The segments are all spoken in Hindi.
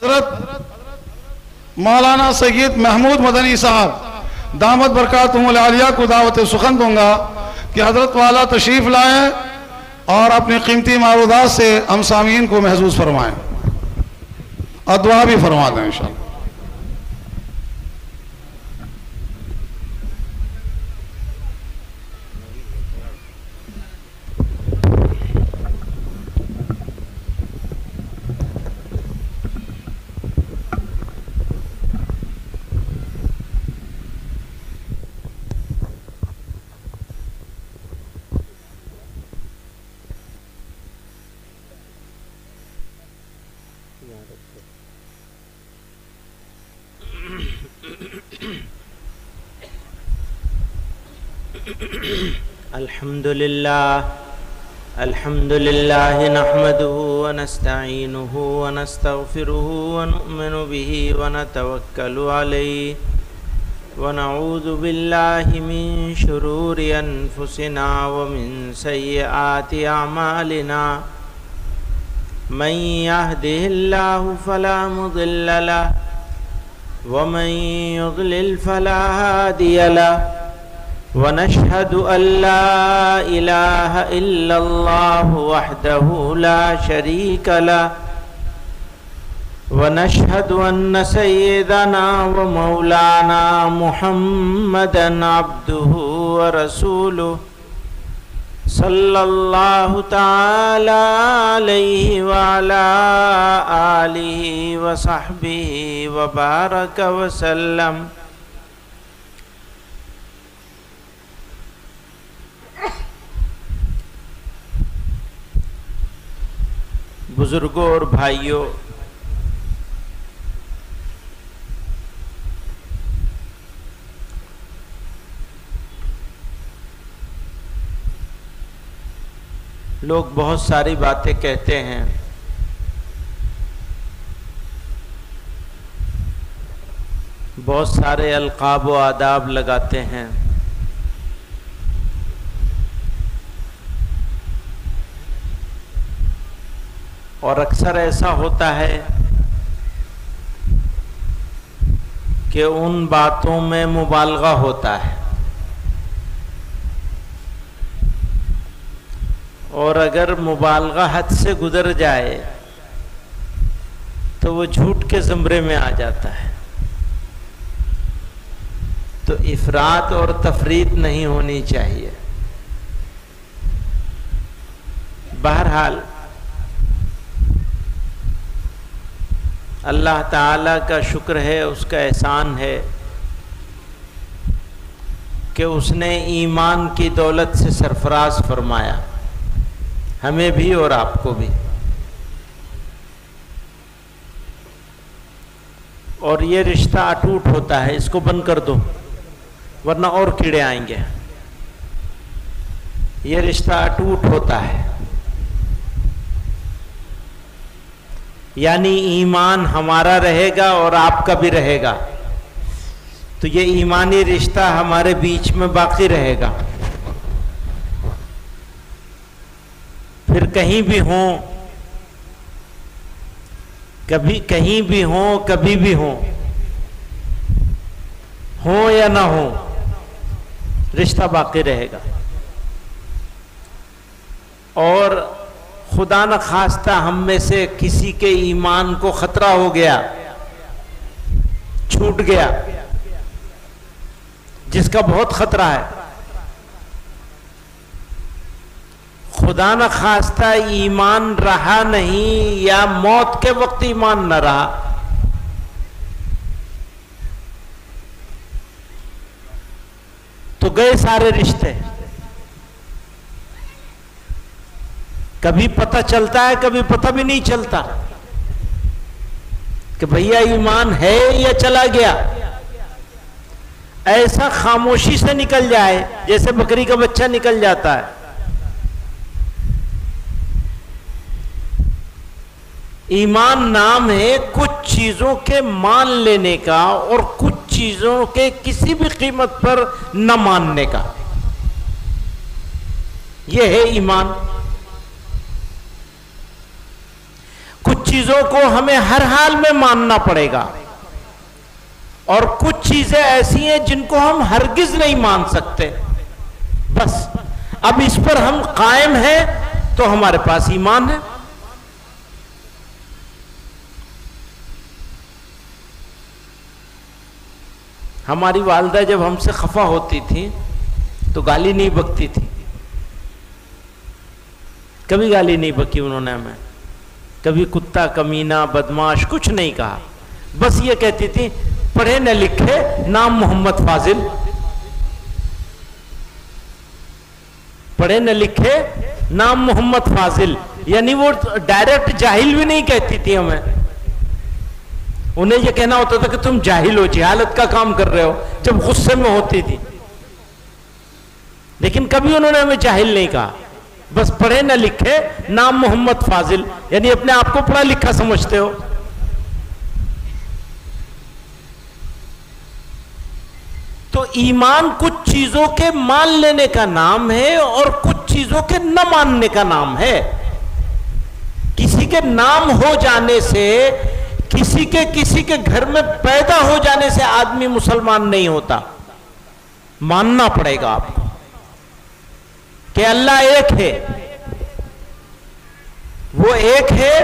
हजरत मौलाना सैयद महमूद मदनी साहब दामद बरकातुहुल आलिया को दावत सुखन दूंगा कि हजरत वाला तशरीफ लाएं और अपनी कीमती मारूदात से हम सामीन को महसूस फरमाएं और दुआ भी फरमा दें इंशाअल्लाह। अल्हम्दुलिल्लाह नहमदुहु व नस्तईनुहु व नस्तगफिरुहु व नु'मिनु बिही व नतवक्कलु अलैहि व नऊज़ु बिल्लाहि मिन शुरूरि अनफुसिना व मिन सय्यिआति अमालिना मन यहदिहिल्लाहु फला मुदिल्ल लहु व मन युद्लिल फला हादिय लहु वनशहदु अल्ला इलाहा इल्लल्लाहु वहदहु ला शरीका लहु वनशहदु अन्न सय्यदना व मौलाना मुहम्मदन अब्दुहु व रसूलुहु सल्लल्लाहु तआला अलैहि व अला आलिहि व सहबिहि व बारक व सल्लम। बुजुर्गों और भाइयों, लोग बहुत सारी बातें कहते हैं, बहुत सारे अलकाब व आदाब लगाते हैं, और अक्सर ऐसा होता है कि उन बातों में मुबालगा होता है, और अगर मुबालगा हद से गुजर जाए तो वो झूठ के ज़मरे में आ जाता है। तो इफरात और तफरीत नहीं होनी चाहिए। बहरहाल अल्लाह ताला का शुक्र है, उसका एहसान है कि उसने ईमान की दौलत से सरफराज फरमाया, हमें भी और आपको भी। और ये रिश्ता अटूट होता है, इसको बंद कर दो वरना और कीड़े आएंगे। ये रिश्ता अटूट होता है, यानी ईमान हमारा रहेगा और आपका भी रहेगा, तो ये ईमानी रिश्ता हमारे बीच में बाकी रहेगा। फिर कहीं भी हो, कभी कहीं भी हो, कभी भी हो या ना हो, रिश्ता बाकी रहेगा। और खुदा न खास्ता हम में से किसी के ईमान को खतरा हो गया, छूट गया, जिसका बहुत खतरा है, खुदा न खास्ता ईमान रहा नहीं या मौत के वक्त ईमान न रहा, तो गए सारे रिश्ते। कभी पता चलता है, कभी पता भी नहीं चलता कि भैया ईमान है या चला गया। ऐसा खामोशी से निकल जाए जैसे बकरी का बच्चा निकल जाता है। ईमान नाम है कुछ चीजों के मान लेने का और कुछ चीजों के किसी भी कीमत पर न मानने का, यह है ईमान। कुछ चीजों को हमें हर हाल में मानना पड़ेगा और कुछ चीजें ऐसी हैं जिनको हम हरगिज नहीं मान सकते। बस अब इस पर हम कायम हैं तो हमारे पास ईमान है। हमारी वालिदा जब हमसे खफा होती थी तो गाली नहीं बकती थी, कभी गाली नहीं बकी उन्होंने हमें, कभी कुत्ता कमीना बदमाश कुछ नहीं कहा। बस ये कहती थी पढ़े न लिखे नाम मोहम्मद फाजिल, पढ़े न लिखे नाम मोहम्मद फाजिल, यानी वो डायरेक्ट जाहिल भी नहीं कहती थी हमें। उन्हें यह कहना होता था कि तुम जाहिल हो, जहालत का काम कर रहे हो, जब गुस्से में होती थी। लेकिन कभी उन्होंने हमें जाहिल नहीं कहा। बस पढ़े न लिखे नाम मोहम्मद फाजिल, यानी अपने आप को पढ़ा लिखा समझते हो। तो ईमान कुछ चीजों के मान लेने का नाम है और कुछ चीजों के न मानने का नाम है। किसी के नाम हो जाने से, किसी के घर में पैदा हो जाने से आदमी मुसलमान नहीं होता। मानना पड़ेगा आपको कि अल्लाह एक है, वो एक है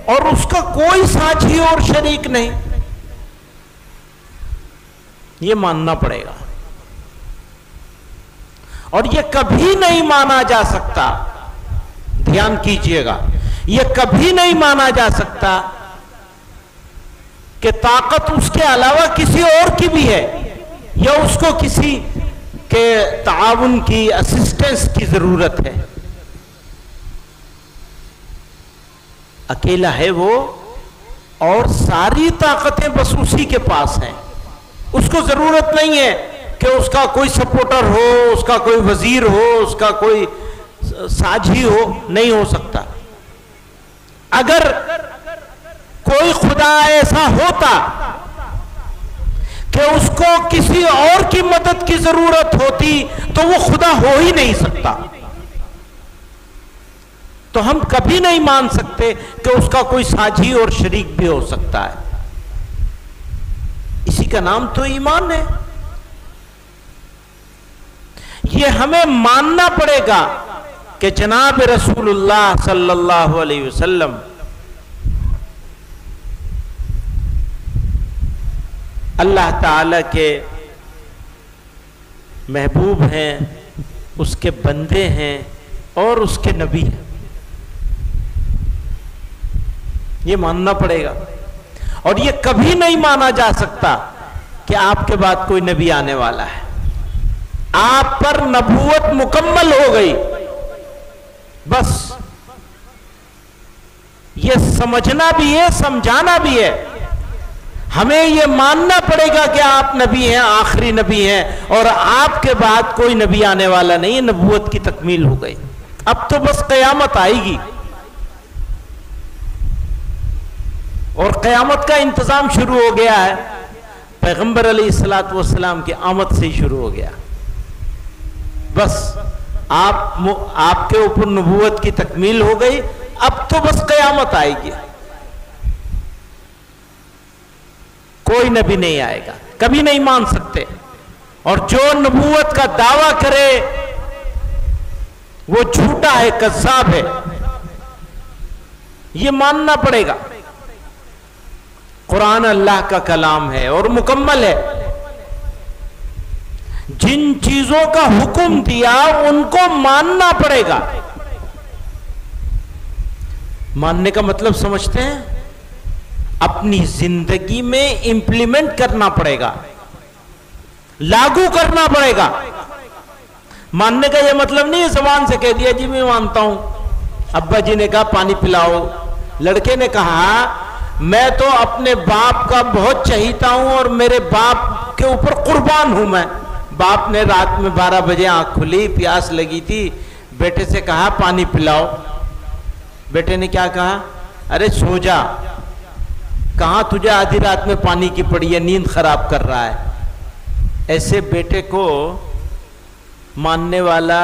और उसका कोई साझी और शरीक नहीं, ये मानना पड़ेगा। और ये कभी नहीं माना जा सकता, ध्यान कीजिएगा, ये कभी नहीं माना जा सकता कि ताकत उसके अलावा किसी और की भी है या उसको किसी के ताउन की, असिस्टेंस की जरूरत है। अकेला है वो और सारी ताकतें बस उसी के पास हैं। उसको जरूरत नहीं है कि उसका कोई सपोर्टर हो, उसका कोई वजीर हो, उसका कोई साझी हो, नहीं हो सकता। अगर कोई खुदा ऐसा होता कि उसको किसी और की मदद की जरूरत होती तो वो खुदा हो ही नहीं सकता। तो हम कभी नहीं मान सकते कि उसका कोई साझी और शरीक भी हो सकता है। इसी का नाम तो ईमान है। ये हमें मानना पड़ेगा कि जनाब रसूलुल्लाह सल्लल्लाहु अलैहि वसल्लम अल्लाह ताला के महबूब हैं, उसके बंदे हैं और उसके नबी हैं। ये मानना पड़ेगा। और ये कभी नहीं माना जा सकता कि आपके बाद कोई नबी आने वाला है, आप पर नबूवत मुकम्मल हो गई। बस ये समझना भी है, समझाना भी है। हमें यह मानना पड़ेगा कि आप नबी हैं, आखिरी नबी हैं और आपके बाद कोई नबी आने वाला नहीं है, नबूवत की तकमील हो गई। अब तो बस क़यामत आएगी और क़यामत का इंतजाम शुरू हो गया है। पैगंबर अलैहिस्सलातु वस्सलाम की आमद से ही शुरू हो गया। बस आपके ऊपर नबूवत की तकमील हो गई, अब तो बस क़यामत आएगी। कोई नबी नहीं आएगा, कभी नहीं मान सकते। और जो नबूवत का दावा करे वो झूठा है, कज़्ज़ाब है, ये मानना पड़ेगा। कुरान अल्लाह का कलाम है और मुकम्मल है। जिन चीजों का हुक्म दिया उनको मानना पड़ेगा। मानने का मतलब समझते हैं? अपनी जिंदगी में इंप्लीमेंट करना पड़ेगा, लागू करना पड़ेगा। मानने का यह मतलब नहीं है जबान से कह दिया जी मैं मानता हूं। अब्बा जी ने कहा पानी पिलाओ, लड़के ने कहा मैं तो अपने बाप का बहुत चहीता हूं और मेरे बाप के ऊपर कुर्बान हूं मैं। बाप ने रात में 12 बजे आंख खुली, प्यास लगी थी, बेटे से कहा पानी पिलाओ। बेटे ने क्या कहा? अरे सो जा। कहां तुझे आधी रात में पानी की पड़ी है, नींद खराब कर रहा है। ऐसे बेटे को मानने वाला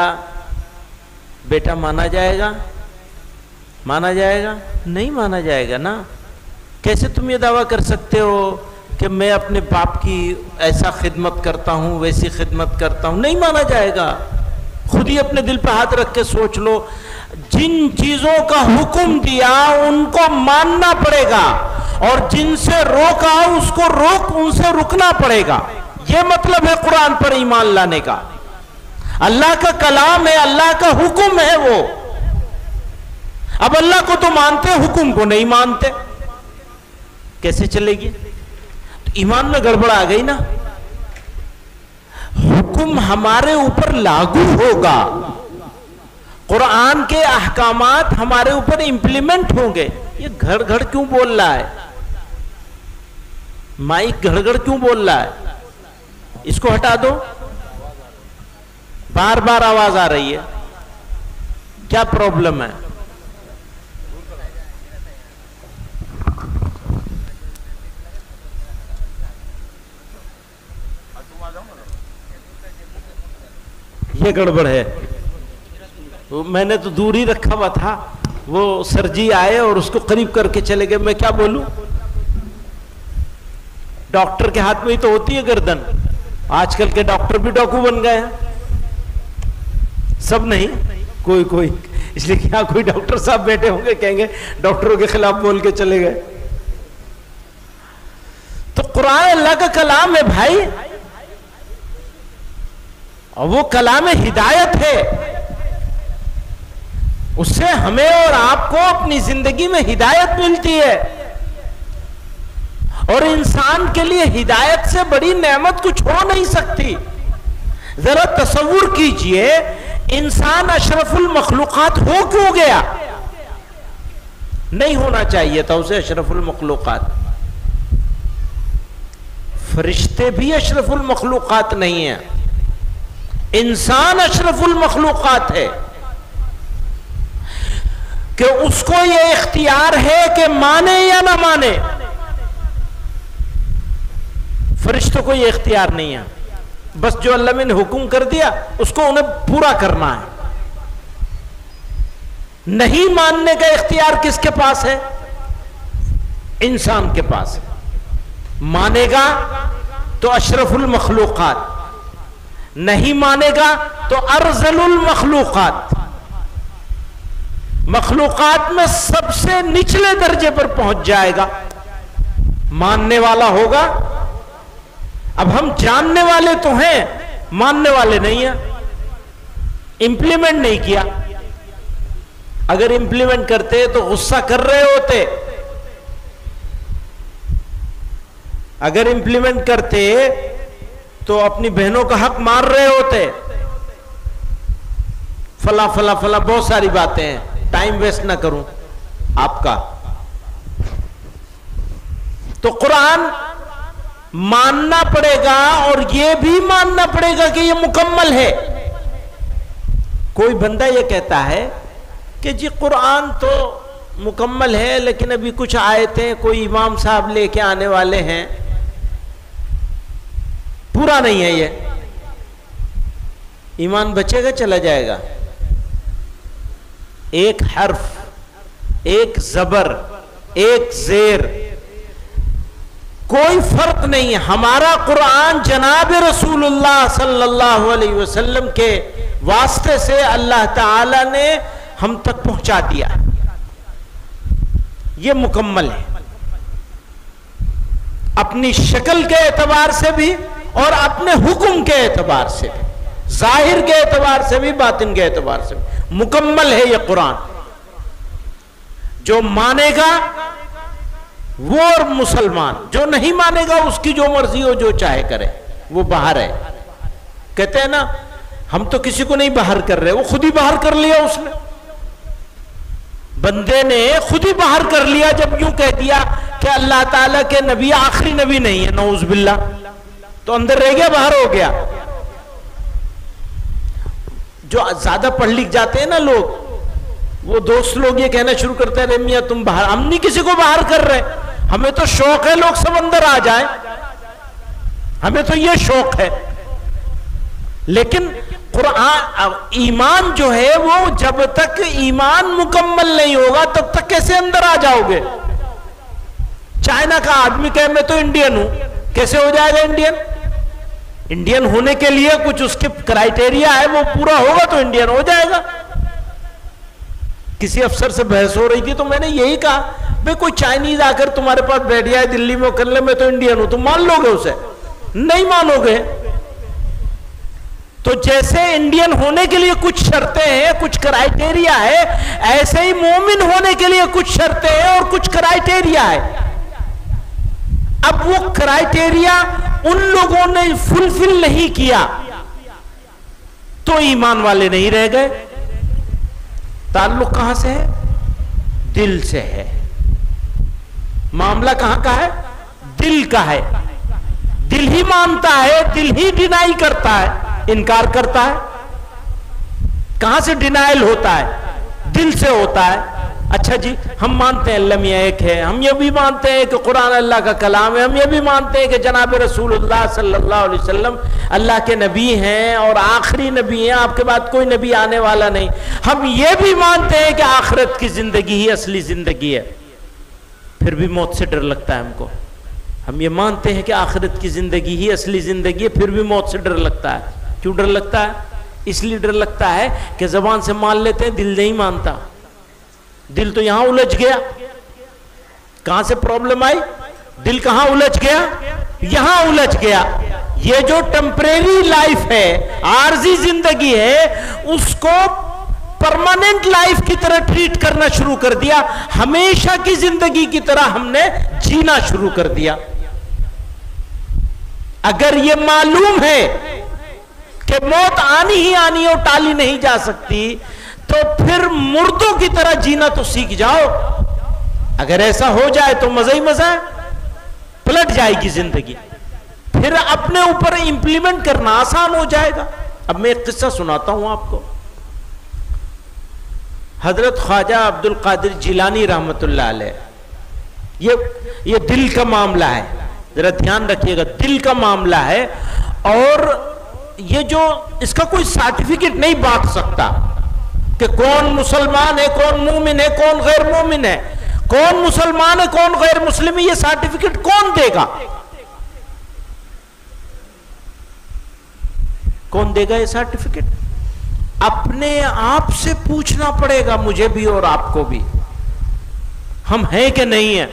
बेटा माना जाएगा? माना जाएगा? नहीं माना जाएगा ना। कैसे तुम ये दावा कर सकते हो कि मैं अपने बाप की ऐसा खिदमत करता हूं, वैसी खिदमत करता हूं? नहीं माना जाएगा। खुद ही अपने दिल पर हाथ रख के सोच लो, जिन चीजों का हुक्म दिया उनको मानना पड़ेगा और जिनसे रोका उसको उनसे रुकना पड़ेगा। यह मतलब है कुरान पर ईमान लाने का। अल्लाह का कलाम है, अल्लाह का हुक्म है वो। अब अल्लाह को तो मानते, हुक्म को नहीं मानते, कैसे चलेगी? तो ईमान में गड़बड़ आ गई ना। हुक्म हमारे ऊपर लागू होगा, कुरान के अहकामात हमारे ऊपर इंप्लीमेंट होंगे। ये घड़ घड़ क्यों बोल रहा है? माइक घड़ घड़ क्यों बोल रहा है? इसको हटा दो, बार बार आवाज आ रही है, क्या प्रॉब्लम है? ये गड़बड़ है। तो मैंने तो दूर ही रखा हुआ था, वो सर जी आए और उसको करीब करके चले गए। मैं क्या बोलूं? डॉक्टर के हाथ में ही तो होती है गर्दन। आजकल के डॉक्टर भी डाकू बन गए हैं। सब नहीं, कोई कोई। इसलिए क्या कोई डॉक्टर साहब बैठे होंगे, कहेंगे डॉक्टरों के खिलाफ बोल के चले गए। तो कुरान अल्लाह का कलाम है भाई, और वो कलाम हिदायत है। उससे हमें और आपको अपनी जिंदगी में हिदायत मिलती है। और इंसान के लिए हिदायत से बड़ी नेमत कुछ हो नहीं सकती। जरा तसव्वुर कीजिए, इंसान अशरफुल मखलूकात हो क्यों गया? नहीं होना चाहिए था उसे अशरफुल मखलूकात। फरिश्ते भी अशरफुल मखलूकात नहीं है, इंसान अशरफुल मखलूकात है। कि उसको यह इख्तियार है कि माने या ना माने। फरिश्तों को यह इख्तियार नहीं है, बस जो अल्लाह ने हुक्म कर दिया उसको उन्हें पूरा करना है। नहीं मानने का इख्तियार किसके पास है? इंसान के पास है। मानेगा तो अशरफुल मखलूकात, नहीं मानेगा तो अर्ज़लुल मखलूकात, मखलूकात में सबसे निचले दर्जे पर पहुंच जाएगा। मानने वाला होगा। अब हम जानने वाले तो हैं, मानने वाले नहीं है। इंप्लीमेंट नहीं किया। अगर इंप्लीमेंट करते तो गुस्सा कर रहे होते। अगर इंप्लीमेंट करते तो अपनी बहनों का हक मार रहे होते। फला फला फला बहुत सारी बातें हैं, टाइम वेस्ट ना करूं आपका। तो कुरान मानना पड़ेगा और यह भी मानना पड़ेगा कि यह मुकम्मल है। कोई बंदा यह कहता है कि जी कुरान तो मुकम्मल है, लेकिन अभी कुछ आयतें कोई इमाम साहब लेके आने वाले हैं, पूरा नहीं है ये। ईमान बचेगा, चला जाएगा। एक हर्फ, एक जबर, एक जेर, कोई फर्क नहीं है। हमारा कुरान जनाब रसूलुल्लाह सल्लल्लाहु अलैहि वसल्लम के वास्ते से अल्लाह ताला ने हम तक पहुंचा दिया। यह मुकम्मल है, अपनी शक्ल के एतबार से भी और अपने हुक्म के एतबार से भी, जाहिर के एतबार से भी, बातिन के एतबार से भी मुकम्मल है यह कुरान। जो मानेगा वो और मुसलमान, जो नहीं मानेगा उसकी जो मर्जी हो, जो चाहे करे, वो बाहर है। कहते हैं ना, हम तो किसी को नहीं बाहर कर रहे, वो खुद ही बाहर कर लिया। उसने, बंदे ने खुद ही बाहर कर लिया जब यूं कह दिया कि अल्लाह ताला के नबी आखिरी नबी नहीं है, नऊज़ बिल्लाह। तो अंदर रह गया, बाहर हो गया। जो ज्यादा पढ़ लिख जाते हैं ना लोग, वो दोस्त लोग ये कहना शुरू करते हैं, मियां तुम बाहर। हम नहीं किसी को बाहर कर रहे, हमें तो शौक है लोग सब अंदर आ जाएं, हमें तो ये शौक है। लेकिन कुरान ईमान जो है वो जब तक ईमान मुकम्मल नहीं होगा तब तक कैसे अंदर आ जाओगे? चाइना का आदमी कहे मैं तो इंडियन हूं, कैसे हो जाएगा इंडियन? इंडियन होने के लिए कुछ उसके क्राइटेरिया है, वो पूरा होगा तो इंडियन हो जाएगा। किसी अफसर से बहस हो रही थी तो मैंने यही कहा, भाई कोई चाइनीज आकर तुम्हारे पास बैठ जाए दिल्ली में कर ले मैं तो इंडियन हूं, तुम मान लोगे उसे? नहीं मानोगे। तो जैसे इंडियन होने के लिए कुछ शर्तें हैं, कुछ क्राइटेरिया है, ऐसे ही मोमिन होने के लिए कुछ शर्तें हैं और कुछ क्राइटेरिया है। अब वो क्राइटेरिया उन लोगों ने फुलफिल नहीं किया तो ईमान वाले नहीं रह गए। ताल्लुक कहां से है? दिल से है। मामला कहां का है? दिल का है। दिल ही मानता है, दिल ही डिनाई करता है, इनकार करता है। कहां से डिनाइल होता है? दिल से होता है। अच्छा जी, हम मानते हैं अल्लाह मियां एक है, हम ये भी मानते हैं कि कुरान अल्लाह का कलाम है, हम ये भी मानते हैं कि जनाब रसूलुल्लाह सल्लल्लाहु अलैहि वसल्लम अल्लाह के नबी हैं और आखिरी नबी हैं, आपके बाद कोई नबी आने वाला नहीं। हम ये भी मानते हैं कि आखिरत की जिंदगी ही असली जिंदगी है, फिर भी मौत से डर लगता है हमको। हम ये मानते हैं कि आखिरत की जिंदगी ही असली जिंदगी है, फिर भी मौत से डर लगता है। क्यों डर लगता है? इसलिए डर लगता है कि जबान से मान लेते हैं, दिल नहीं मानता। दिल तो यहां उलझ गया। कहां से प्रॉब्लम आई? दिल कहां उलझ गया? यहां उलझ गया। ये जो टेम्परेरी लाइफ है, आरजी जिंदगी है, उसको परमानेंट लाइफ की तरह ट्रीट करना शुरू कर दिया, हमेशा की जिंदगी की तरह हमने जीना शुरू कर दिया। अगर ये मालूम है कि मौत आनी ही आनी और टाली नहीं जा सकती, तो फिर मुर्दों की तरह जीना तो सीख जाओ। अगर ऐसा हो जाए तो मजा ही मजा है, पलट जाएगी जिंदगी, फिर अपने ऊपर इंप्लीमेंट करना आसान हो जाएगा। अब मैं एक किस्सा सुनाता हूं आपको। हजरत ख्वाजा अब्दुल कादिर जिलानी रहमतुल्लाह अलैह, ये दिल का मामला है, जरा ध्यान रखिएगा, दिल का मामला है। और ये जो इसका कोई सर्टिफिकेट नहीं बांट सकता कि कौन मुसलमान है, कौन मोमिन है, कौन गैर मोमिन है, कौन मुसलमान है, कौन गैर मुस्लिम है, ये सर्टिफिकेट कौन देगा? कौन देगा ये सर्टिफिकेट? अपने आप से पूछना पड़ेगा, मुझे भी और आपको भी, हम हैं कि नहीं है।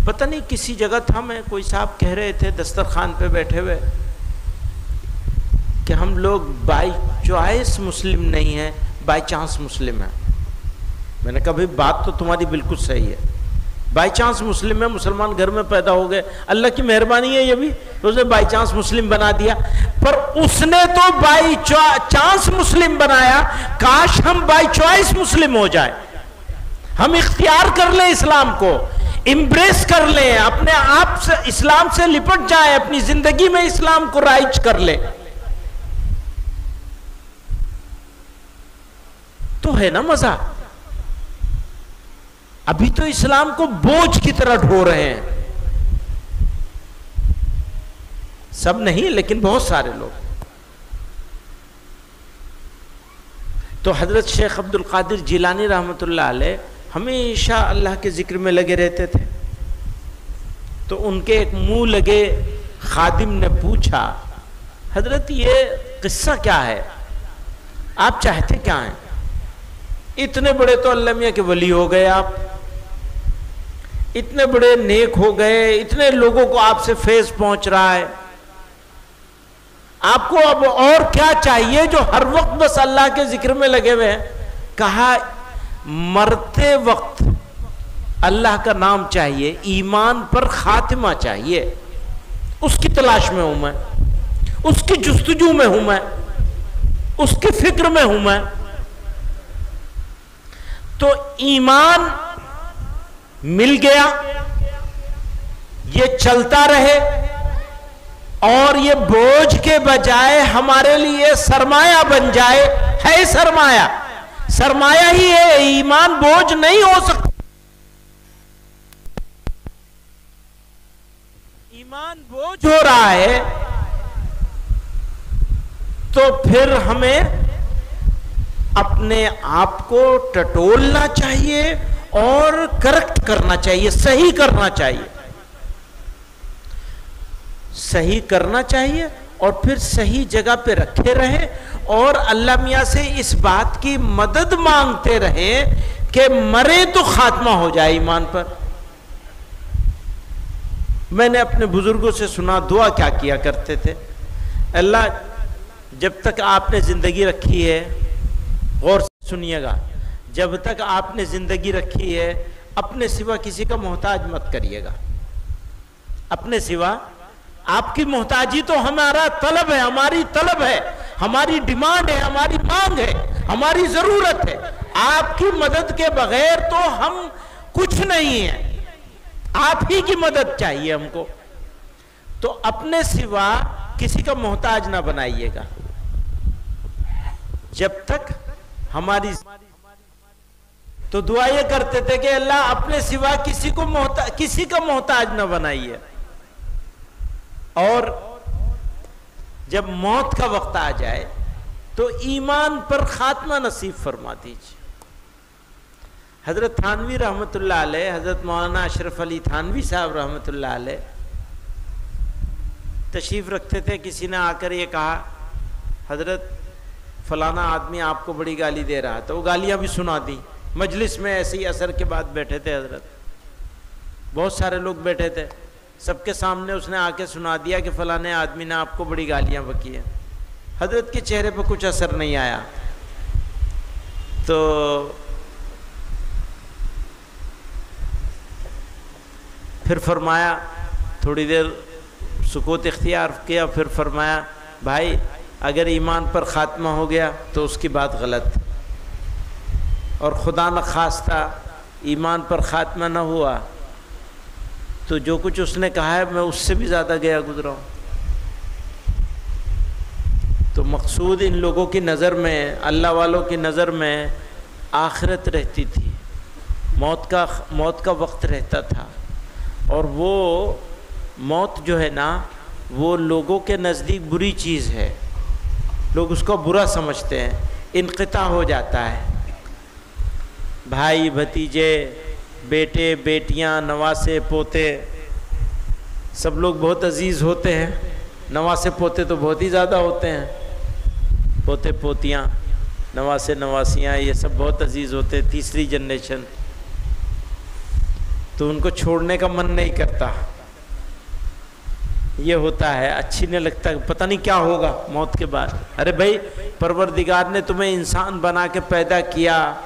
पता नहीं किसी जगह था, मैं कोई साहब कह रहे थे दस्तरखान पे बैठे हुए कि हम लोग बाई चॉइस मुस्लिम नहीं है, बाई चांस मुस्लिम है। मैंने कहा भाई बात तो तुम्हारी बिल्कुल सही है, बाई चांस मुस्लिम है, मुसलमान घर में पैदा हो गए, अल्लाह की मेहरबानी है, ये भी तो उसने बाई चांस मुस्लिम बना दिया। पर उसने तो बाई चांस मुस्लिम बनाया, काश हम बाई चॉइस मुस्लिम हो जाए, हम इख्तियार कर लें इस्लाम को, इम्ब्रेस कर लें, अपने आप से इस्लाम से लिपट जाए, अपनी जिंदगी में इस्लाम को राइज कर ले, तो है ना मजा। अभी तो इस्लाम को बोझ की तरह ढो रहे हैं, सब नहीं लेकिन बहुत सारे लोग। तो हजरत शेख अब्दुल कादिर जिलानी रहमतुल्लाह अलैह हमेशा अल्लाह के जिक्र में लगे रहते थे। तो उनके एक मुंह लगे खादिम ने पूछा, हजरत ये किस्सा क्या है, आप चाहते क्या हैं? इतने बड़े तो अल्लाह मियां के वली हो गए आप, इतने बड़े नेक हो गए, इतने लोगों को आपसे फैज़ पहुंच रहा है, आपको अब और क्या चाहिए जो हर वक्त बस अल्लाह के जिक्र में लगे हुए हैं? कहा मरते वक्त अल्लाह का नाम चाहिए, ईमान पर खातिमा चाहिए, उसकी तलाश में हूं मैं, उसकी जुस्तजू में हूं मैं, उसकी फिक्र में हूं मैं। तो ईमान मिल गया, ये चलता रहे और ये बोझ के बजाय हमारे लिए सरमाया बन जाए, है सरमाया, सरमाया ही है, ईमान बोझ नहीं हो सकता। ईमान बोझ हो रहा है तो फिर हमें अपने आप को टटोलना चाहिए और करेक्ट करना चाहिए, सही करना चाहिए, सही करना चाहिए और फिर सही जगह पे रखे रहे और अल्लाह मियां से इस बात की मदद मांगते रहे कि मरे तो खात्मा हो जाए ईमान पर। मैंने अपने बुजुर्गों से सुना, दुआ क्या किया करते थे, अल्लाह जब तक आपने जिंदगी रखी है, गौर से सुनिएगा, जब तक आपने जिंदगी रखी है अपने सिवा किसी का मोहताज मत करिएगा। अपने सिवा आपकी मोहताजी तो हमारा तलब है, हमारी तलब है, हमारी डिमांड है, हमारी मांग है, हमारी जरूरत है। आपकी मदद के बगैर तो हम कुछ नहीं है, आप ही की मदद चाहिए हमको। तो अपने सिवा किसी का मोहताज ना बनाइएगा जब तक हमारी। तो दुआ ये करते थे कि अल्लाह अपने सिवा किसी का मोहताज ना बनाइए। और जब मौत का वक्त आ जाए तो ईमान पर खात्मा नसीब फरमा दीजिए। हजरत थानवी रहमतुल्लाह अलैह, हजरत मौलाना अशरफ अली थानवी साहब रहमतुल्लाह अलैह तशरीफ रखते थे। किसी ने आकर ये कहा, हजरत फलाना आदमी आपको बड़ी गाली दे रहा था। वो गालियां भी सुना दी मजलिस में, ऐसे ही असर के बाद बैठे थे हजरत, बहुत सारे लोग बैठे थे, सबके सामने उसने आके सुना दिया कि फलाने आदमी ने आपको बड़ी गालियां बकी है। हजरत के चेहरे पर कुछ असर नहीं आया। तो फिर फरमाया, थोड़ी देर सुकूत इख्तियार किया, फिर फरमाया, भाई अगर ईमान पर ख़ात्मा हो गया तो उसकी बात गलत, और खुदा न खास्ता ईमान पर ख़ात्मा न हुआ तो जो कुछ उसने कहा है मैं उससे भी ज़्यादा गया गुजरा हूँ। तो मकसूद इन लोगों की नज़र में, अल्लाह वालों की नज़र में आखिरत रहती थी, मौत का वक्त रहता था। और वो मौत जो है ना, वो लोगों के नज़दीक बुरी चीज़ है, लोग उसको बुरा समझते हैं, इनक़िता हो जाता है। भाई भतीजे, बेटे बेटियां, नवासे पोते, सब लोग बहुत अजीज़ होते हैं। नवासे पोते तो बहुत ही ज़्यादा होते हैं, पोते पोतियां, नवासे नवासियां, ये सब बहुत अजीज़ होते हैं, तीसरी जनरेशन। तो उनको छोड़ने का मन नहीं करता, ये होता है, अच्छी नहीं लगता, पता नहीं क्या होगा मौत के बाद। अरे भाई, परवरदिगार ने तुम्हें इंसान बना के पैदा किया,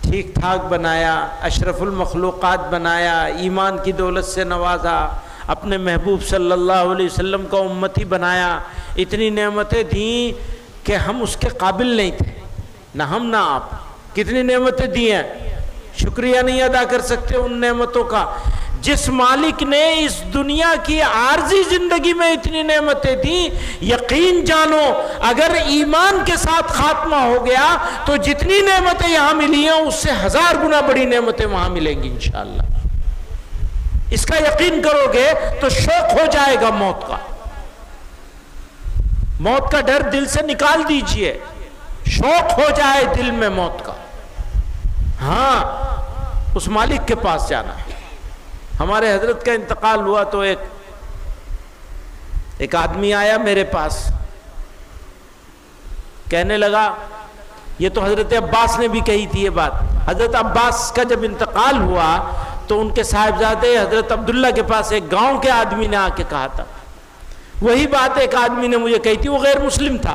ठीक ठाक बनाया, अशरफुल मखलूक़ात बनाया, ईमान की दौलत से नवाजा, अपने महबूब सल्लल्लाहु अलैहि वसल्लम का उम्मती बनाया, इतनी नेमतें दी कि हम उसके काबिल नहीं थे, ना हम ना आप। कितनी नेमतें दी हैं, शुक्रिया नहीं अदा कर सकते उन नेमतों का। जिस मालिक ने इस दुनिया की आर्जी जिंदगी में इतनी नेमतें दी, यकीन जानो अगर ईमान के साथ खात्मा हो गया तो जितनी नेमतें यहां मिली हैं उससे 1000 गुना बड़ी नेमतें वहां मिलेंगी इंशाअल्लाह। इसका यकीन करोगे तो शौक हो जाएगा मौत का। मौत का डर दिल से निकाल दीजिए, शौक हो जाए दिल में मौत का। हाँ, उस मालिक के पास जाना है। हमारे हजरत का इंतकाल हुआ तो एक आदमी आया मेरे पास, कहने लगा, ये तो हजरत अब्बास ने भी कही थी ये बात। हजरत अब्बास का जब इंतकाल हुआ तो उनके साहिबजादे हजरत अब्दुल्ला के पास एक गांव के आदमी ने आके कहा था, वही बात एक आदमी ने मुझे कही थी, वो गैर मुस्लिम था।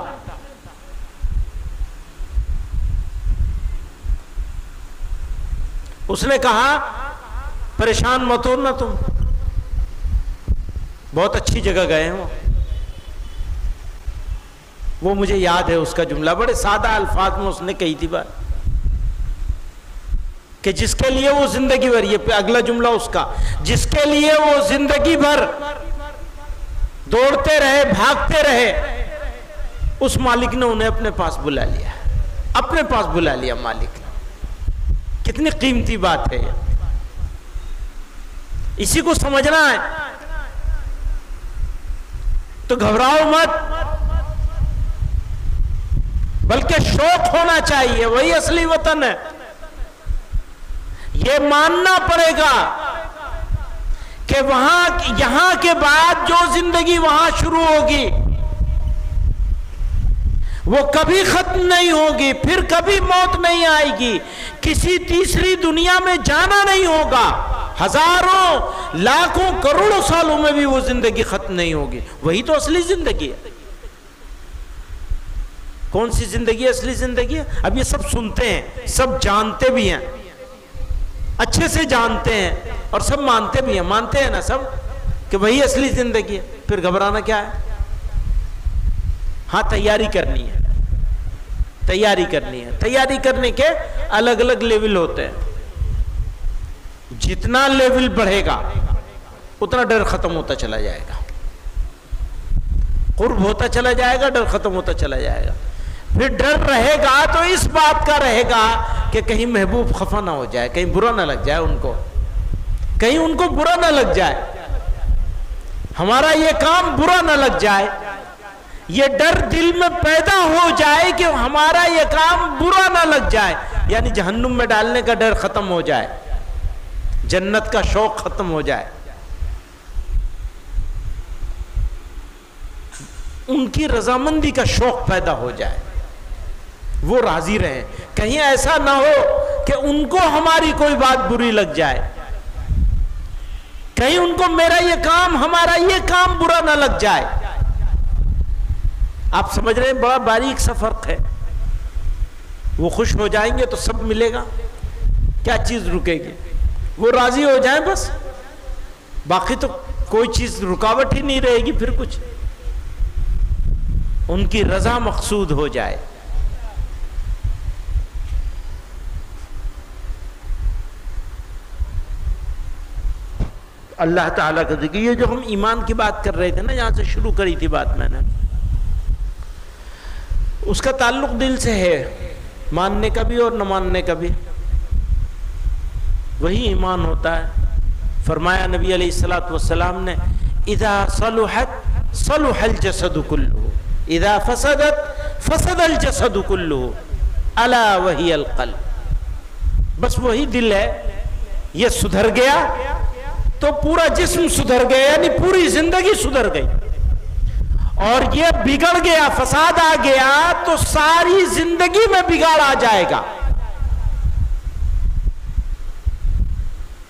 उसने कहा, परेशान मत हो ना तुम, बहुत अच्छी जगह गए हो। वो मुझे याद है उसका जुमला, बड़े सादा अल्फाज में उसने कही थी बात, कि जिसके लिए वो जिंदगी भर, ये अगला जुमला उसका, जिसके लिए वो जिंदगी भर दौड़ते रहे, भागते रहे, उस मालिक ने उन्हें अपने पास बुला लिया, अपने पास बुला लिया मालिक ने। कितनी कीमती बात है ये, इसी को समझना है। तो घबराओ मत, बल्कि शौक होना चाहिए, वही असली वतन है। यह मानना पड़ेगा कि वहां यहां के बाद जो जिंदगी वहां शुरू होगी वो कभी खत्म नहीं होगी, फिर कभी मौत नहीं आएगी, किसी तीसरी दुनिया में जाना नहीं होगा, हजारों लाखों करोड़ों सालों में भी वो जिंदगी खत्म नहीं होगी। वही तो असली जिंदगी है। कौन सी जिंदगी है असली जिंदगी है? अब ये सब सुनते हैं, सब जानते भी हैं, अच्छे से जानते हैं और सब मानते भी हैं, मानते हैं ना सब कि वही असली जिंदगी है। फिर घबराना क्या है? हाँ, तैयारी करनी है, तैयारी करनी है। तैयारी करने के अलग अलग लेवल होते हैं। जितना लेवल बढ़ेगा उतना डर खत्म होता चला जाएगा, कुर्ब होता चला जाएगा, डर खत्म होता चला जाएगा। फिर डर रहेगा तो इस बात का रहेगा कि कहीं महबूब खफा ना हो जाए, कहीं बुरा ना लग जाए उनको, कहीं उनको बुरा ना लग जाए, हमारा ये काम बुरा ना लग जाए। ये डर दिल में पैदा हो जाए कि हमारा ये काम बुरा ना लग जाए, यानी जहन्नुम में डालने का डर खत्म हो जाए, जन्नत का शौक खत्म हो जाए, उनकी रजामंदी का शौक पैदा हो जाए, वो राजी रहे। कहीं ऐसा ना हो कि उनको हमारी कोई बात बुरी लग जाए, कहीं उनको मेरा ये काम, हमारा ये काम बुरा ना लग जाए। आप समझ रहे हैं, बड़ा बारीक सा फर्क है। वो खुश हो जाएंगे तो सब मिलेगा, क्या चीज रुकेगी? वो राजी हो जाए बस, बाकी तो कोई चीज रुकावट ही नहीं रहेगी। फिर कुछ उनकी रजा मकसूद हो जाए। अल्लाह ताला का जिक्र, ये जो हम ईमान की बात कर रहे थे ना, यहां से शुरू करी थी बात मैंने, उसका ताल्लुक दिल से है, मानने का भी और न मानने का भी। वही ईमान होता है। फरमाया नबी अलैहिस्सलातु वस्सलाम ने, इदा सलुहत सलुहल जसदु कुल्लुहु, इदा फसदत फसदल जसदु कुल्लुहु, अला वही अल क़ल्ब। बस वही दिल है, ये सुधर गया तो पूरा जिस्म सुधर गया, यानी पूरी जिंदगी सुधर गई। और ये बिगड़ गया, फसाद आ गया तो सारी जिंदगी में बिगाड़ आ जाएगा।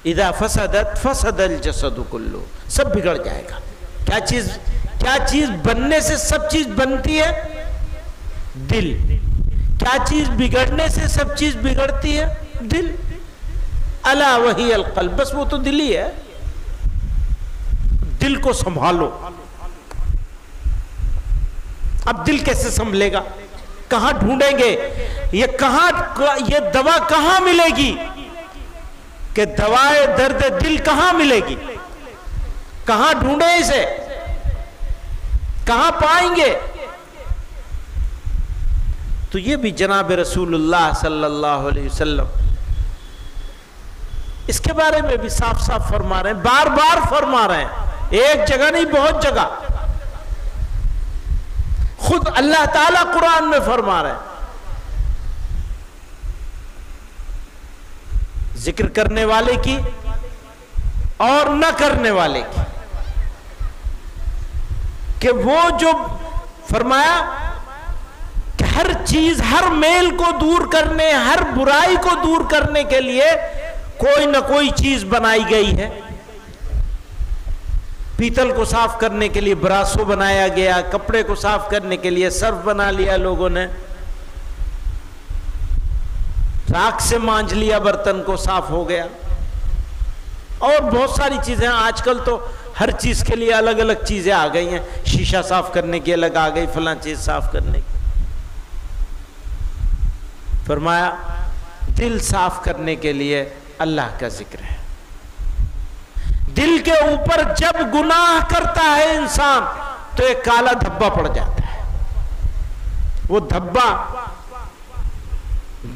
इदा फसदत फसदल जसदु कुल्लु, सब बिगड़ जाएगा। क्या चीज बनने से सब चीज बनती है? दिल। क्या चीज बिगड़ने से सब चीज बिगड़ती है? दिल। अला वही अल क़ल्ब, बस वो तो दिल ही है। दिल को संभालो। अब दिल कैसे संभलेगा? कहां ढूंढेंगे? ये दवा कहां मिलेगी कि दवाए दर्द दिल कहां मिलेगी? कहां ढूंढे इसे? कहां पाएंगे? तो ये भी जनाब रसूलुल्लाह सल्लल्लाहु अलैहि वसल्लम इसके बारे में भी साफ साफ फरमा रहे हैं, बार बार फरमा रहे हैं, एक जगह नहीं बहुत जगह। खुद अल्लाह ताला कुरान में फरमा रहे हैं। जिक्र करने वाले की और न करने वाले की, कि वो जो फरमाया कि हर चीज, हर मेल को दूर करने, हर बुराई को दूर करने के लिए कोई ना कोई चीज बनाई गई है। पीतल को साफ करने के लिए ब्रासो बनाया गया, कपड़े को साफ करने के लिए सर्फ बना लिया लोगों ने, राख से मांज लिया बर्तन को, साफ हो गया। और बहुत सारी चीजें, आजकल तो हर चीज के लिए अलग अलग चीजें आ गई हैं। शीशा साफ करने की अलग आ गई, फलां चीज साफ करने की। फरमाया दिल साफ करने के लिए अल्लाह का जिक्र है। दिल के ऊपर जब गुनाह करता है इंसान तो एक काला धब्बा पड़ जाता है। वो धब्बा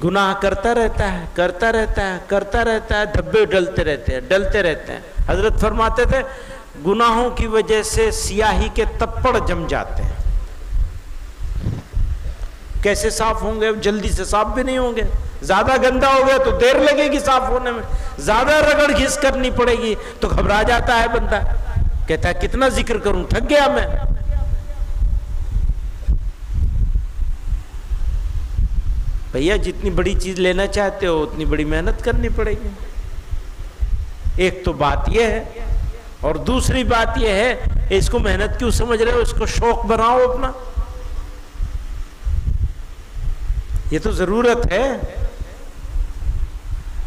गुनाह करता रहता है, करता रहता है, करता रहता है, धब्बे डलते रहते हैं, डलते रहते हैं। हजरत फरमाते थे गुनाहों की वजह से सियाही के तप्पड़ जम जाते हैं। कैसे साफ होंगे? जल्दी से साफ भी नहीं होंगे। ज्यादा गंदा हो गया तो देर लगेगी साफ होने में, ज्यादा रगड़ घिस करनी पड़ेगी तो घबरा जाता है बंदा, कहता है कितना जिक्र करूं, थक गया मैं। भैया जितनी बड़ी चीज लेना चाहते हो उतनी बड़ी मेहनत करनी पड़ेगी। एक तो बात यह है, और दूसरी बात यह है, इसको मेहनत क्यों समझ रहे हो, इसको शौक बनाओ अपना। ये तो जरूरत है।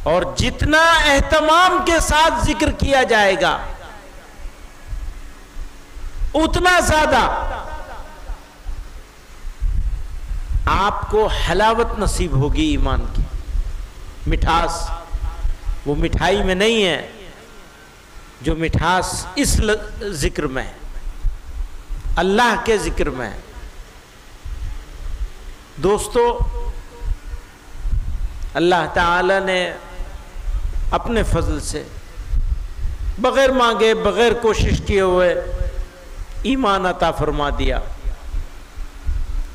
और जितना एहतमाम के साथ जिक्र किया जाएगा उतना ज्यादा आपको हलावत नसीब होगी ईमान की, मिठास। वो मिठाई में नहीं है जो मिठास इस जिक्र में है, अल्लाह के जिक्र में है। दोस्तों, अल्लाह ताला ने अपने फजल से बगैर मांगे, बगैर कोशिश किए हुए ईमान अता फरमा दिया।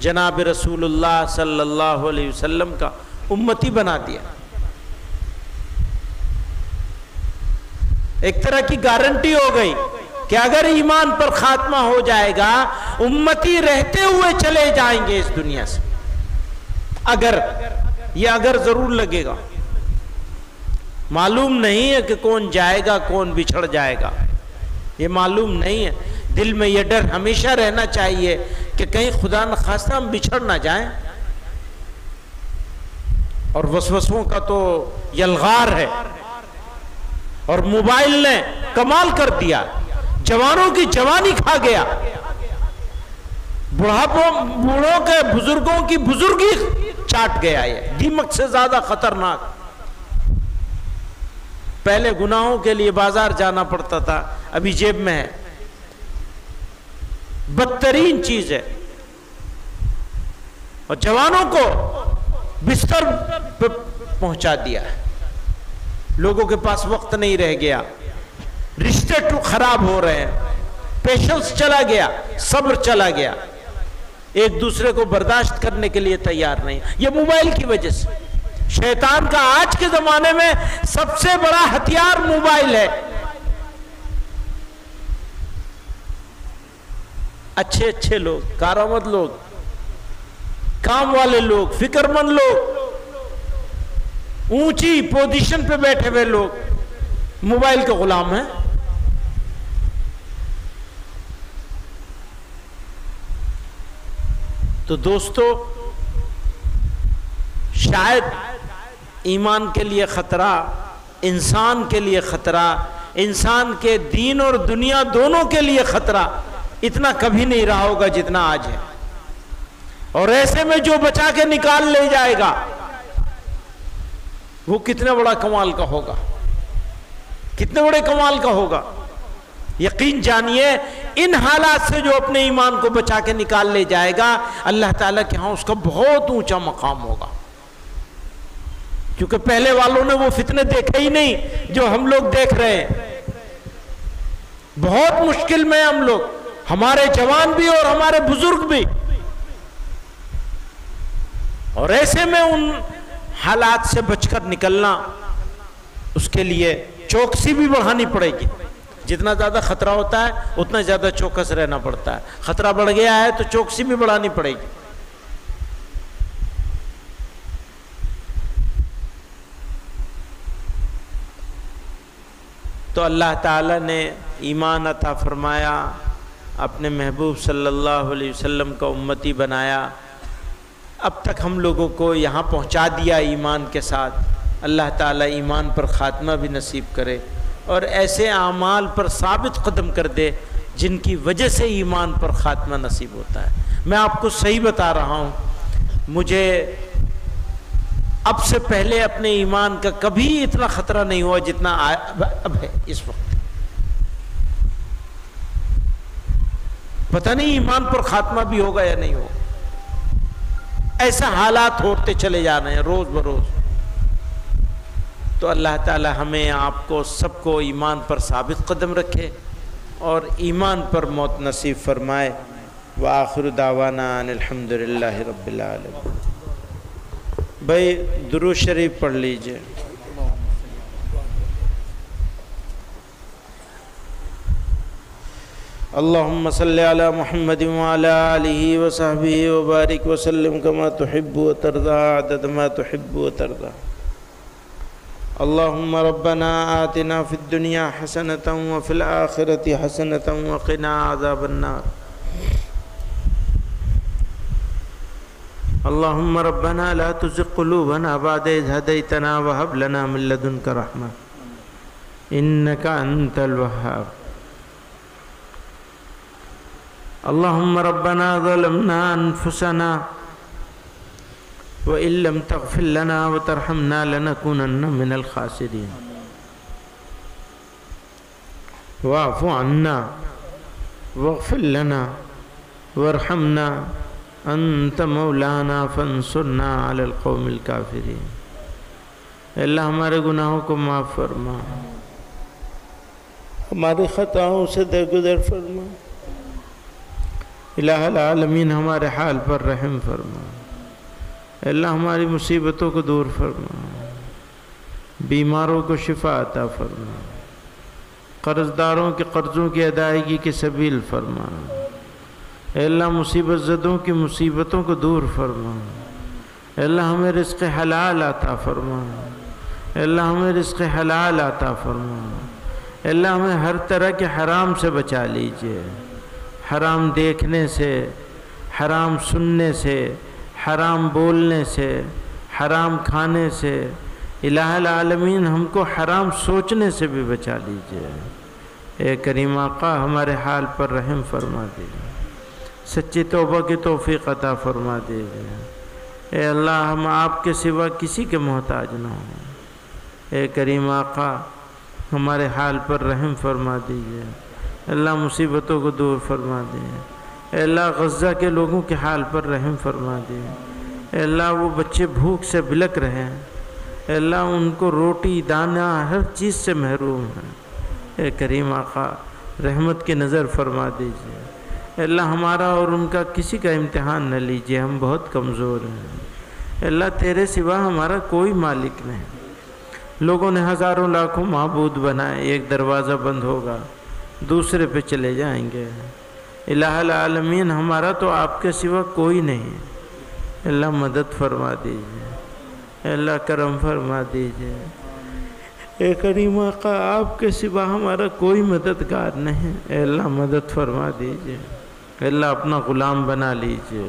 जनाब रसूलुल्लाह सल्लल्लाहु अलैहि वसल्लम का उम्मती बना दिया। एक तरह की गारंटी हो गई कि अगर ईमान पर खात्मा हो जाएगा, उम्मती रहते हुए चले जाएंगे इस दुनिया से। अगर जरूर लगेगा, मालूम नहीं है कि कौन जाएगा कौन बिछड़ जाएगा, ये मालूम नहीं है। दिल में यह डर हमेशा रहना चाहिए कि कहीं खुदा न खास्ता हम बिछड़ ना जाएं। और वसवसों का तो यलगार है, और मोबाइल ने कमाल कर दिया, जवानों की जवानी खा गया, बूढ़ों के बुजुर्गों की बुजुर्गी चाट गया। ये दीमक से ज्यादा खतरनाक। पहले गुनाहों के लिए बाजार जाना पड़ता था, अभी जेब में है। बदतरीन चीज है। और जवानों को बिस्तर पे पहुंचा दिया है। लोगों के पास वक्त नहीं रह गया, रिश्ते खराब हो रहे हैं, पेशेंस चला गया, सब्र चला गया, एक दूसरे को बर्दाश्त करने के लिए तैयार नहीं। ये मोबाइल की वजह से। शैतान का आज के जमाने में सबसे बड़ा हथियार मोबाइल है। अच्छे अच्छे लोग, कारामद लोग, काम वाले लोग, फिक्रमंद लोग, ऊंची पोजीशन पे बैठे हुए लोग मोबाइल के गुलाम हैं। तो दोस्तों, शायद ईमान के लिए खतरा, इंसान के लिए खतरा, इंसान के दीन और दुनिया दोनों के लिए खतरा इतना कभी नहीं रहा होगा जितना आज है। और ऐसे में जो बचा के निकाल ले जाएगा वो कितने बड़ा कमाल का होगा, कितने बड़े कमाल का होगा। यकीन जानिए, इन हालात से जो अपने ईमान को बचा के निकाल ले जाएगा, अल्लाह ताला के यहां उसका बहुत ऊंचा मकाम होगा। क्योंकि पहले वालों ने वो फितने देखे ही नहीं जो हम लोग देख रहे हैं। बहुत मुश्किल में हम लोग, हमारे जवान भी और हमारे बुजुर्ग भी। और ऐसे में उन हालात से बचकर निकलना, उसके लिए चौकसी भी बढ़ानी पड़ेगी। जितना ज्यादा खतरा होता है उतना ज्यादा चौकस रहना पड़ता है। खतरा बढ़ गया है तो चौकसी भी बढ़ानी पड़ेगी। तो अल्लाह ताला ने ईमान अता फरमाया, अपने महबूब सल्लल्लाहु अलैहि वसल्लम का उम्मती बनाया। अब तक हम लोगों को यहाँ पहुँचा दिया ईमान के साथ। अल्लाह ताला ईमान पर ख़ात्मा भी नसीब करे और ऐसे आमाल पर साबित कदम कर दे जिनकी वजह से ईमान पर ख़ात्मा नसीब होता है। मैं आपको सही बता रहा हूँ, मुझे अब से पहले अपने ईमान का कभी इतना खतरा नहीं हुआ जितना अब है इस वक्त। पता नहीं ईमान पर खात्मा भी होगा या नहीं होगा। ऐसा हालात होते चले जा रहे हैं रोज बरोज। तो अल्लाह ताला हमें, आपको, सबको ईमान पर साबित कदम रखे और ईमान पर मौत नसीब फरमाए। व आखिर दावाना अल्हम्दुलिल्लाहि रब्बिल आलमीन। भाई दुरूद शरीफ पढ़ लीजिए। अल्लाहुम्मा सल्लि अला मुहम्मद व अला आलिहि व सहबिहि व बारिक व सल्लिम कमा तुहिब्बु व तर्दा अदद मा तुहिब्बु व तर्दा। अल्लाहुम्मा रब्बना आतिना फिद दुनिया हसनतन व फिल आखिरति हसनतन व क़िना अज़ाबन्नार। अल्लाहुम्मा रब्बना ला तुज़िग़ क़ुलूबना बअद इज़ हदैतना व हब लना मिन लदुनका रहमा इन्नका अंतल वह्हाब। अल्लाहुम्मा रब्बना ज़लमना अनफुसना व इल्लम तग़फ़िर लना व तरहमना लनकूनन्न मिनल ख़ासिरीन। वाफ़ु अन्ना वग़फ़िर लना वरहमना अंत मौलाना फंसुरना अलल क़ौमिल काफ़िरीन। अल्लाह हमारे गुनाहों को माफ़ फरमा, हमारी ख़ताओं से दरगुदर फरमा। इलाहुल आलमीन हमारे हाल पर रहम फरमा। अल्लाह हमारी मुसीबतों को दूर फरमा, बीमारों को शिफा अता फरमा, कर्जदारों के कर्ज़ों की अदायगी की सबील फरमा। अल्लाह मुसीबत ज़दों की मुसीबतों को दूर फरमा। अल्लाह हमें रिज़्क़ हलाल अता फरमा। अल्लाह हमें रिज़्क़ हलाल अता फरमा। अल्लाह हमें हर तरह के हराम से बचा लीजिए। हराम देखने से, हराम सुनने से, हराम बोलने से, हराम खाने से। इलाहुल आलमीन हमको हराम सोचने से भी बचा लीजिए। ए करीम आका हमारे हाल पर रहम फरमा दीजिए, सच्ची तौबा की तौफीक अता फरमा दीजिए। ए अल्लाह हम आपके सिवा किसी के मोहताज ना हो। ए करीम आका हमारे हाल पर रहम फरमा दीजिए। अल्लाह मुसीबतों को दूर फरमा दे। अल्लाह गज़ा के लोगों के हाल पर रहम फरमा दे। अल्लाह वो बच्चे भूख से बिलक रहे हैं, अल्लाह उनको रोटी दाना हर चीज़ से महरूम है। ए करीम आका रहमत की नज़र फरमा दीजिए। अल्लाह हमारा और उनका किसी का इम्तिहान न लीजिए, हम बहुत कमज़ोर हैं। अल्लाह तेरे सिवा हमारा कोई मालिक नहीं। लोगों ने हज़ारों लाखों माबूद बनाए, एक दरवाज़ा बंद होगा दूसरे पे चले जाएंगे। इलाहुल आलमीन हमारा तो आपके सिवा कोई नहीं। अल्लाह मदद फरमा दीजिए, अल्लाह करम फरमा दीजिए। ए करीम आका आपके सिवा हमारा कोई मददगार नहीं। अल्लाह मदद फरमा दीजिए। अल्लाह अपना ग़ुलाम बना लीजिए,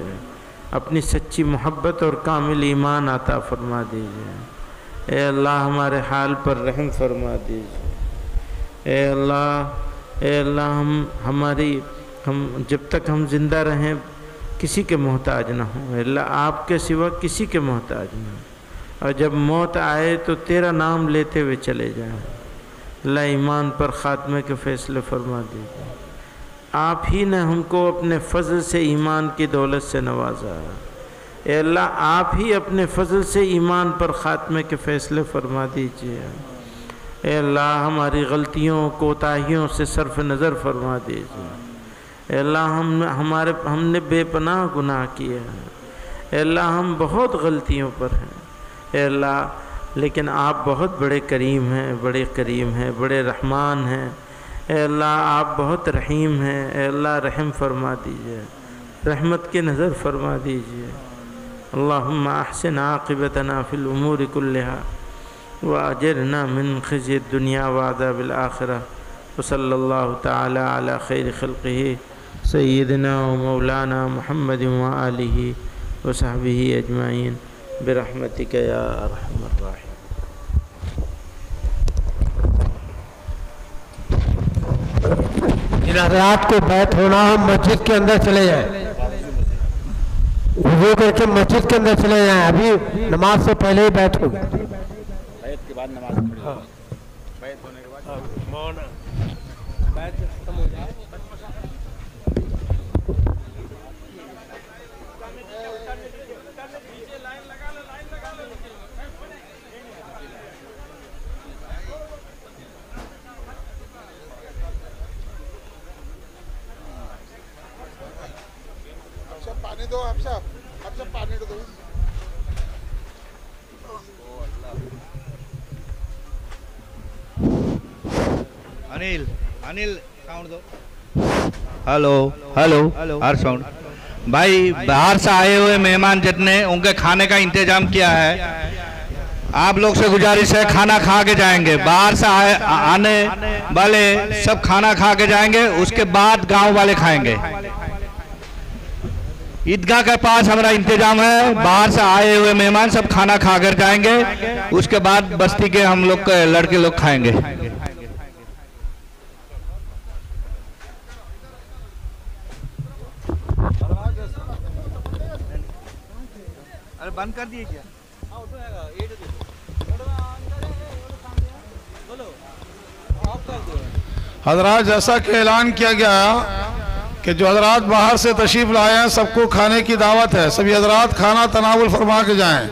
अपनी सच्ची मोहब्बत और कामिल ईमान अता फरमा दीजिए। ए अल्लाह हमारे हाल पर रहम फरमा दीजिए। ए अल्लाह हम जब तक हम ज़िंदा रहें किसी के मोहताज ना हों। अल्लाह आपके सिवा किसी के मोहताज ना हो। और जब मौत आए तो तेरा नाम लेते हुए चले जाएं। अल्लाह ईमान पर ख़ात्मे के फ़ैसले फरमा दीजिए। आप ही ने हमको अपने फ़ज़ल से ईमान की दौलत से नवाजा है। अल्लाह आप ही अपने फ़ज़ल से ईमान पर ख़ात्मे के फ़ैसले फरमा दीजिए। ए अल्लाह हमारी गलतियों कोताहियों से सर्फ नज़र फरमा दीजिए। अल्लाह हमने बेपनाह गुनाह किए हैं। अल्लाह हम बहुत गलतियों पर हैं अल्लाह, लेकिन आप बहुत बड़े करीम हैं, बड़े करीम हैं, बड़े रहमान हैं। अल्लाह आप बहुत रहीम हैं। अल्लाह रहम फरमा दीजिए, रहमत की नज़र फरमा दीजिए। अल्लाहुम्मा अहसिन आक़िबतना फ़िल उमूरि कुल्लिहा व अजिरना मिन ख़िज़्यि दुनिया व अज़ाबिल आखिरह। व सल्लल्लाहु तआला अला खैरि ख़ल्क़िही सय्यिदिना व मौलाना मुहम्मद व आलिहि व सहबिही अजमाइन बिरहमतिका या अरहमर राहिमीन। जिन हज़रात को बैत होना हो मस्जिद के अंदर चले जाएं, वुज़ू करके मस्जिद के अंदर चले जाएं। अभी नमाज से पहले ही बैत होगी। बैत के बाद नमाज खड़ी होगी। बैत होने के बाद मौन बैत खत्म हो जाए। दो आप सब पानी दो। अनिल अनिल साउंड दो। हेलो हेलो हर साउंड। भाई बाहर से आए हुए मेहमान जितने उनके खाने का इंतजाम किया है, आप लोग से गुजारिश है खाना खा के जाएंगे। बाहर से आने वाले सब खाना खा के जाएंगे, उसके बाद गांव वाले खाएंगे। ईदगाह के पास हमारा इंतजाम है, बाहर से आए हुए मेहमान सब खाना खा कर जाएंगे, उसके बाद बस्ती के हम लोग के लड़के लोग खाएंगे। अरे बंद कर दिए क्या? हजरात, जैसा कि ऐलान किया गया कि जो हजरात बाहर से तशरीफ़ लाए हैं सबको खाने की दावत है। सभी हजरात खाना तनावुल फरमा के जाएं।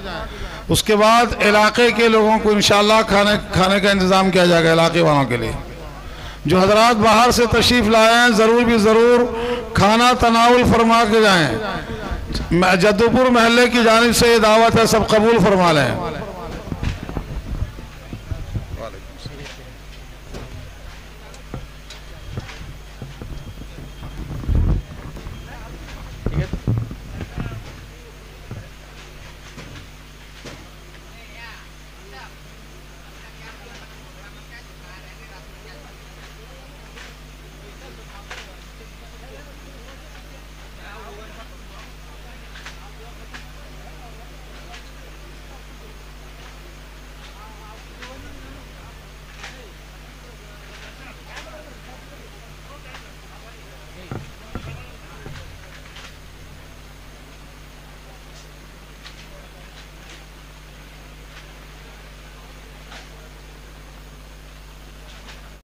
उसके बाद इलाके के लोगों को इंशाअल्लाह खाने का इंतज़ाम किया जाएगा इलाके वालों के लिए। जो हजरात बाहर से तशरीफ़ लाए हैं ज़रूर भी ज़रूर खाना तनावुल फरमा के जाएँ। जद्दूपुर महल्ले की जानिब से ये दावत है, सब कबूल फरमा लें।